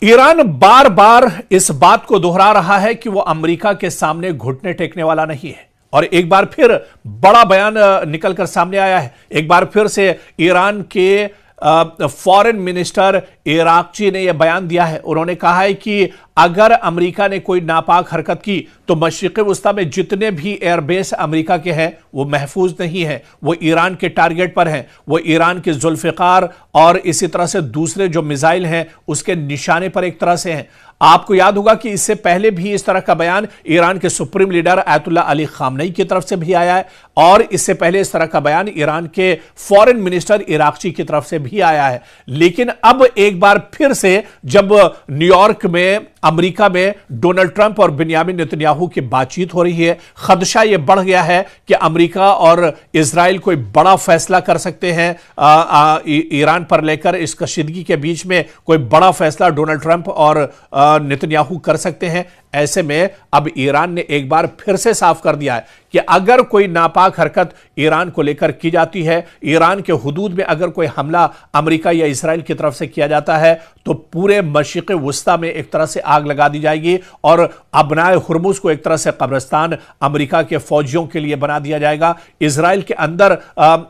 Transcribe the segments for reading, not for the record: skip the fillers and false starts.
Iran बार बार इस बात को दोहरा रहा है कि वो अमेरिका के सामने घुटने टेकने वाला नहीं है और एक बार फिर बड़ा बयान निकलकर सामने आया है। एक बार फिर से ईरान के फॉरेन मिनिस्टर इराकची ने यह बयान दिया है। उन्होंने कहा है कि अगर अमेरिका ने कोई नापाक हरकत की तो मशरिक़ वस्ता में जितने भी एयरबेस अमेरिका के हैं वो महफूज नहीं है, वो ईरान के टारगेट पर हैं, वो ईरान के जुल्फ़िकार और इसी तरह से दूसरे जो मिसाइल हैं उसके निशाने पर एक तरह से हैं। आपको याद होगा कि इससे पहले भी इस तरह का बयान ईरान के supreme leader Ayatollah Ali Khamenei की तरफ से भी आया है और इससे पहले इस तरह का बयान ईरान के फॉरेन मिनिस्टर इराकची की तरफ से भी आया है। लेकिन अब एक बार फिर से जब न्यूयॉर्क में अमेरिका में डोनाल्ड ट्रंप और बिन्यामिन नेतन्याहू की बातचीत हो रही है, खदशा यह बढ़ गया है कि अमेरिका और इजराइल कोई बड़ा फैसला कर सकते हैं ईरान पर लेकर। इस कशीदगी के बीच में कोई बड़ा फैसला डोनाल्ड ट्रंप और नेतन्याहू कर सकते हैं। ऐसे में अब ईरान ने एक बार फिर से साफ कर दिया है कि अगर कोई नापाक हरकत ईरान को लेकर की जाती है, ईरान के हुदूद में अगर कोई हमला अमेरिका या इजराइल की तरफ से किया जाता है तो पूरे मशरिक़ वस्ता में एक तरह से आग लगा दी जाएगी और अबनाए हुर्मुज को एक तरह से कब्रिस्तान अमेरिका के फौजियों के लिए बना दिया जाएगा। इजराइल के अंदर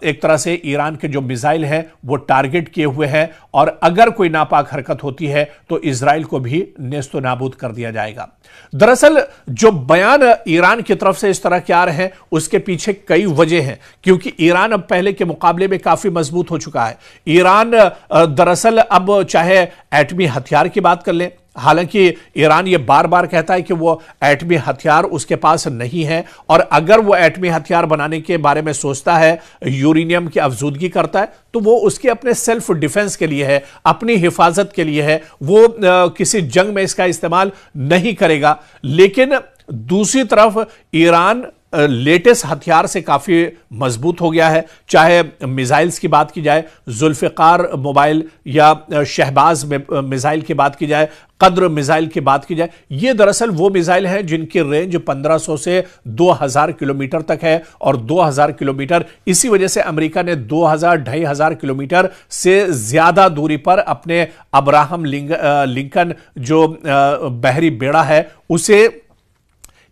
एक तरह से ईरान के जो मिसाइल हैं वो टारगेट किए हुए हैं और अगर कोई नापाक हरकत होती है तो इजराइल को भी नेस्तो नाबूद कर दिया जाएगा। दरअसल जो बयान ईरान की तरफ से इस तरह के आ रहे हैं उसके पीछे कई वजह हैं, क्योंकि ईरान अब पहले के मुकाबले में काफी मजबूत हो चुका है। ईरान दरअसल अब चाहे एटमी हथियार की बात कर लें, हालांकि ईरान ये बार बार कहता है कि वो एटमी हथियार उसके पास नहीं है और अगर वो एटमी हथियार बनाने के बारे में सोचता है, यूरेनियम की अफजूदगी करता है तो वो उसके अपने सेल्फ डिफेंस के लिए है, अपनी हिफाजत के लिए है, वो किसी जंग में इसका इस्तेमाल नहीं करेगा। लेकिन दूसरी तरफ ईरान लेटेस्ट हथियार से काफी मजबूत हो गया है, चाहे मिसाइल्स की बात की जाए, जुल्फ़िकार मोबाइल या शहबाज मिसाइल की बात की जाए, कद्र मिसाइल की बात की जाए। ये दरअसल वो मिसाइल हैं जिनकी रेंज 1500 से 2000 किलोमीटर तक है और 2000 किलोमीटर इसी वजह से अमेरिका ने 2000-2500 किलोमीटर से ज्यादा दूरी पर अपने अब्राहम लिंकन जो बहरी बेड़ा है उसे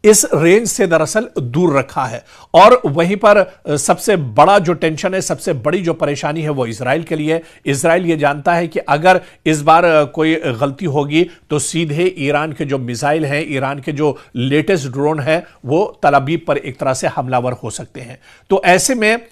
इस रेंज से दरअसल दूर रखा है। और वहीं पर सबसे बड़ा जो टेंशन है, सबसे बड़ी जो परेशानी है वो इजराइल के लिए। इजराइल ये जानता है कि अगर इस बार कोई गलती होगी तो सीधे ईरान के जो मिसाइल हैं, ईरान के जो लेटेस्ट ड्रोन है वो तल अवीव पर एक तरह से हमलावर हो सकते हैं। तो ऐसे में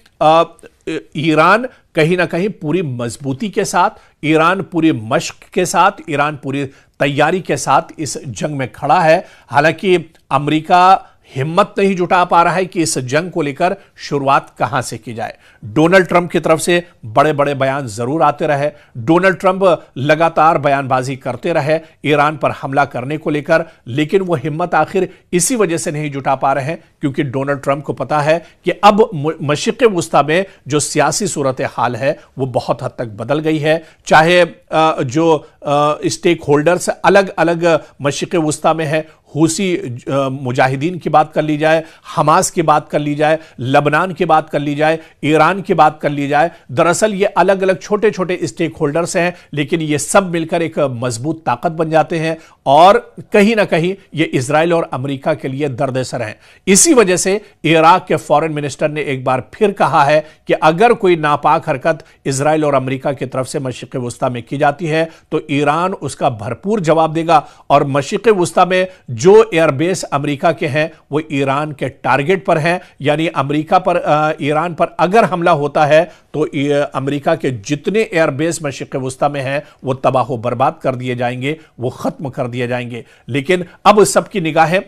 ईरान कहीं ना कहीं पूरी मजबूती के साथ, ईरान पूरी मश्क के साथ, ईरान पूरी तैयारी के साथ इस जंग में खड़ा है। हालांकि अमेरिका हिम्मत नहीं जुटा पा रहा है कि इस जंग को लेकर शुरुआत कहां से की जाए। डोनाल्ड ट्रंप की तरफ से बड़े बड़े बयान जरूर आते रहे, डोनाल्ड ट्रंप लगातार बयानबाजी करते रहे ईरान पर हमला करने को लेकर, लेकिन वो हिम्मत आखिर इसी वजह से नहीं जुटा पा रहे हैं क्योंकि डोनाल्ड ट्रंप को पता है कि अब मशरिक़ वस्ता में जो सियासी सूरत हाल है वो बहुत हद तक बदल गई है। चाहे जो स्टेक होल्डर्स अलग अलग मशरिक़ वस्ता में है, हूसी मुजाहिदीन की बात कर ली जाए, हमास की बात कर ली जाए, लबनान की बात कर ली जाए, ईरान की बात कर ली जाए, दरअसल ये अलग अलग छोटे छोटे स्टेक होल्डर्स हैं, लेकिन ये सब मिलकर एक मजबूत ताकत बन जाते हैं और कहीं ना कहीं ये इजराइल और अमेरिका के लिए दर्द-ए-सर हैं। इसी वजह से इराक के फॉरेन मिनिस्टर ने एक बार फिर कहा है कि अगर कोई नापाक हरकत इजराइल और अमेरिका की तरफ से मशरिक़ वस्ता में की जाती है तो ईरान उसका भरपूर जवाब देगा और मशरिक़ वस्ता में जो एयरबेस अमेरिका के हैं वो ईरान के टारगेट पर हैं, यानी अमेरिका पर ईरान पर अगर हमला होता है तो अमेरिका के जितने एयरबेस मशरिक़ वस्ता में हैं वो तबाह बर्बाद कर दिए जाएंगे, वो खत्म कर दिए जाएंगे। लेकिन अब सबकी निगाहें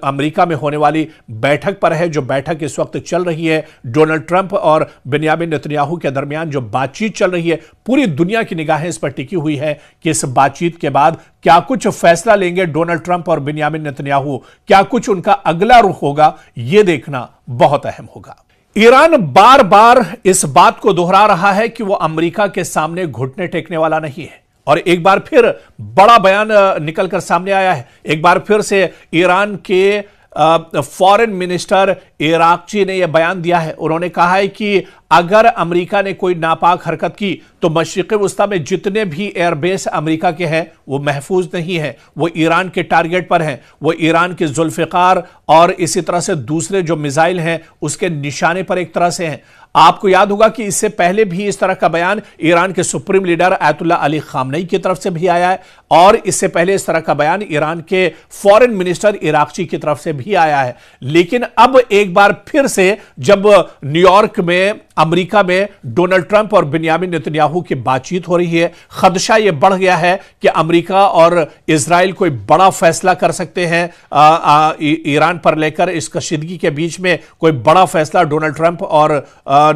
अमेरिका में होने वाली बैठक पर है, जो बैठक इस वक्त चल रही है डोनाल्ड ट्रंप और बिन्यामिन नेतन्याहू के दरमियान जो बातचीत चल रही है, पूरी दुनिया की निगाहें इस पर टिकी हुई है कि इस बातचीत के बाद क्या कुछ फैसला लेंगे डोनाल्ड ट्रंप और बिन्यामिन नेतन्याहू, क्या कुछ उनका अगला रुख होगा, यह देखना बहुत अहम होगा। ईरान बार बार इस बात को दोहरा रहा है कि वो अमेरिका के सामने घुटने टेकने वाला नहीं है और एक बार फिर बड़ा बयान निकलकर सामने आया है। एक बार फिर से ईरान के फॉरेन मिनिस्टर इराकची ने यह बयान दिया है। उन्होंने कहा है कि अगर अमेरिका ने कोई नापाक हरकत की तो मशरिक़ वस्ता में जितने भी एयरबेस अमेरिका के हैं वो महफूज नहीं है, वो ईरान के टारगेट पर हैं, वो ईरान के जुल्फ़िकार और इसी तरह से दूसरे जो मिसाइल हैं उसके निशाने पर एक तरह से हैं। आपको याद होगा कि इससे पहले भी इस तरह का बयान ईरान के supreme leader ayatollah Ali Khamenei की तरफ से भी आया है, और इससे पहले इस तरह का बयान ईरान के फॉरेन मिनिस्टर इराक्ची की तरफ से भी आया है। लेकिन अब एक बार फिर से जब न्यूयॉर्क में अमेरिका में डोनाल्ड ट्रंप और बिन्यामिन नेतन्याहू की बातचीत हो रही है, खदशा यह बढ़ गया है कि अमेरिका और इजराइल कोई बड़ा फैसला कर सकते हैं ईरान पर लेकर। इस कशीदगी के बीच में कोई बड़ा फैसला डोनाल्ड ट्रंप और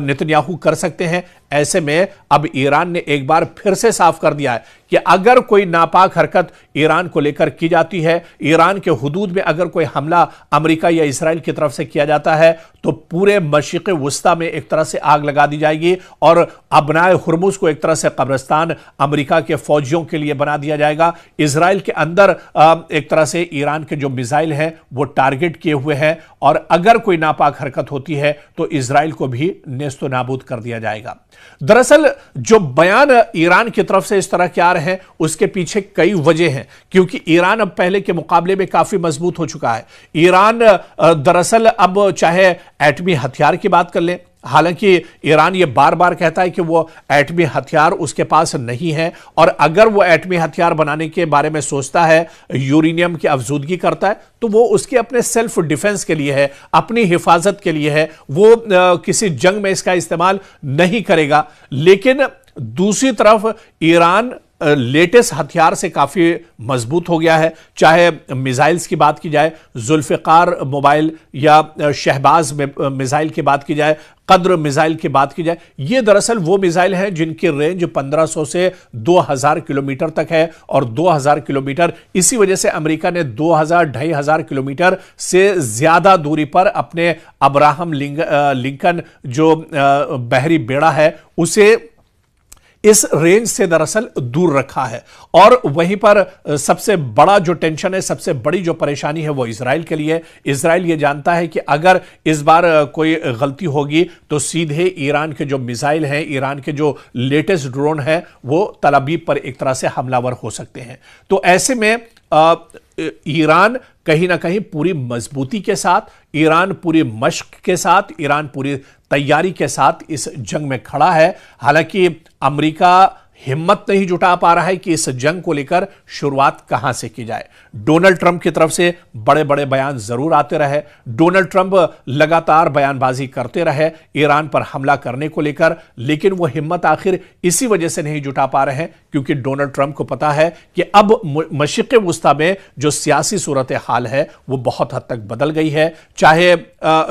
नेतन्याहू कर सकते हैं। ऐसे में अब ईरान ने एक बार फिर से साफ कर दिया है कि अगर कोई नापाक हरकत ईरान को लेकर की जाती है, ईरान के हुदूद में अगर कोई हमला अमेरिका या इजराइल की तरफ से किया जाता है तो पूरे मशरिक़ वस्ता में एक तरह से आग लगा दी जाएगी और अबनाए हुर्मुज़ को एक तरह से कब्रिस्तान अमेरिका के फौजियों के लिए बना दिया जाएगा। इजराइल के अंदर एक तरह से ईरान के जो मिसाइल हैं वो टारगेट किए हुए हैं, और अगर कोई नापाक हरकत होती है तो इजराइल को भी नेस्तो नाबूद कर दिया जाएगा। दरअसल जो बयान ईरान की तरफ से इस तरह के आ रहे हैं उसके पीछे कई वजह हैं, क्योंकि ईरान अब पहले के मुकाबले में काफी मजबूत हो चुका है। ईरान दरअसल अब चाहे एटमी हथियार की बात कर ले, हालांकि ईरान ये बार बार कहता है कि वो एटमी हथियार उसके पास नहीं है, और अगर वो एटमी हथियार बनाने के बारे में सोचता है, यूरेनियम की अफजूदगी करता है, तो वो उसके अपने सेल्फ डिफेंस के लिए है, अपनी हिफाजत के लिए है, वो किसी जंग में इसका इस्तेमाल नहीं करेगा। लेकिन दूसरी तरफ ईरान लेटेस्ट हथियार से काफी मजबूत हो गया है, चाहे मिसाइल्स की बात की जाए, जुल्फिकार मोबाइल या शहबाज मिसाइल की बात की जाए, कद्र मिसाइल की बात की जाए। ये दरअसल वो मिसाइल हैं जिनकी रेंज 1500 से 2000 किलोमीटर तक है, और 2000 किलोमीटर इसी वजह से अमेरिका ने 2000-2500 किलोमीटर से ज्यादा दूरी पर अपने अब्राहम लिंकन जो बहरी बेड़ा है उसे इस रेंज से दरअसल दूर रखा है। और वहीं पर सबसे बड़ा जो टेंशन है, सबसे बड़ी जो परेशानी है वो इजराइल के लिए। इजराइल ये जानता है कि अगर इस बार कोई गलती होगी तो सीधे ईरान के जो मिसाइल हैं, ईरान के जो लेटेस्ट ड्रोन हैं, वो तल अवीव पर एक तरह से हमलावर हो सकते हैं। तो ऐसे में ईरान कहीं ना कहीं पूरी मजबूती के साथ, ईरान पूरी मश्क के साथ, ईरान पूरी तैयारी के साथ इस जंग में खड़ा है। हालांकि अमेरिका हिम्मत नहीं जुटा पा रहा है कि इस जंग को लेकर शुरुआत कहां से की जाए। डोनाल्ड ट्रंप की तरफ से बड़े बड़े बयान जरूर आते रहे, डोनाल्ड ट्रंप लगातार बयानबाजी करते रहे ईरान पर हमला करने को लेकर, लेकिन वो हिम्मत आखिर इसी वजह से नहीं जुटा पा रहे हैं क्योंकि डोनाल्ड ट्रंप को पता है कि अब मशरिक़ वस्ता में जो सियासी सूरत हाल है वो बहुत हद तक बदल गई है। चाहे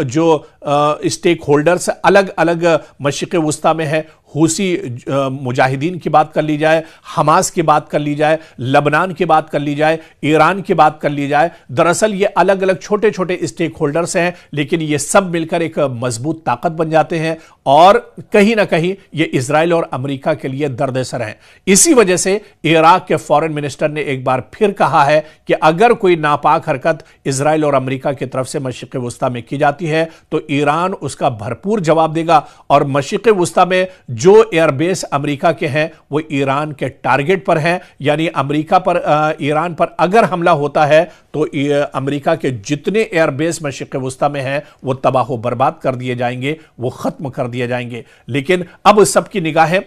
जो स्टेक होल्डर्स अलग अलग मशरिक़ वस्ता में है, हूसी मुजाहिदीन की बात कर ली जाए, हमास की बात कर ली जाए, लबनान की बात कर ली जाए, ईरान की बात कर ली जाए, दरअसल ये अलग अलग छोटे छोटे स्टेक होल्डर्स हैं, लेकिन ये सब मिलकर एक मजबूत ताकत बन जाते हैं और कहीं ना कहीं ये इजराइल और अमेरिका के लिए दर्द-ए-सर हैं। इसी वजह से इराक के फॉरेन मिनिस्टर ने एक बार फिर कहा है कि अगर कोई नापाक हरकत इजराइल और अमेरिका की तरफ से मशरिक़ वस्ता में की जाती है तो ईरान उसका भरपूर जवाब देगा, और मशरिक़ वस्ता में जो एयरबेस अमेरिका के हैं वो ईरान के टारगेट पर हैं, यानी अमेरिका पर ईरान पर अगर हमला होता है तो अमेरिका के जितने एयरबेस मशरिक़ वस्ता में हैं वो तबाह बर्बाद कर दिए जाएंगे, वो खत्म कर दिए जाएंगे। लेकिन अब सबकी निगाहें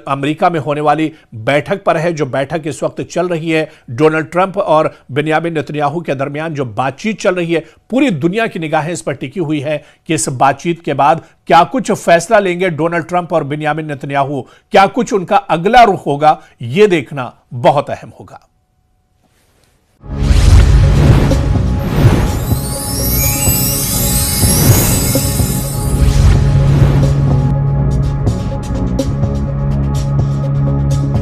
अमेरिका में होने वाली बैठक पर है, जो बैठक इस वक्त चल रही है डोनाल्ड ट्रंप और बिन्यामिन नेतन्याहू के दरमियान जो बातचीत चल रही है, पूरी दुनिया की निगाहें इस पर टिकी हुई है कि इस बातचीत के बाद क्या कुछ फैसला लेंगे डोनाल्ड ट्रंप और बिन्यामिन नेतन्याहू, क्या कुछ उनका अगला रुख होगा, यह देखना बहुत अहम होगा।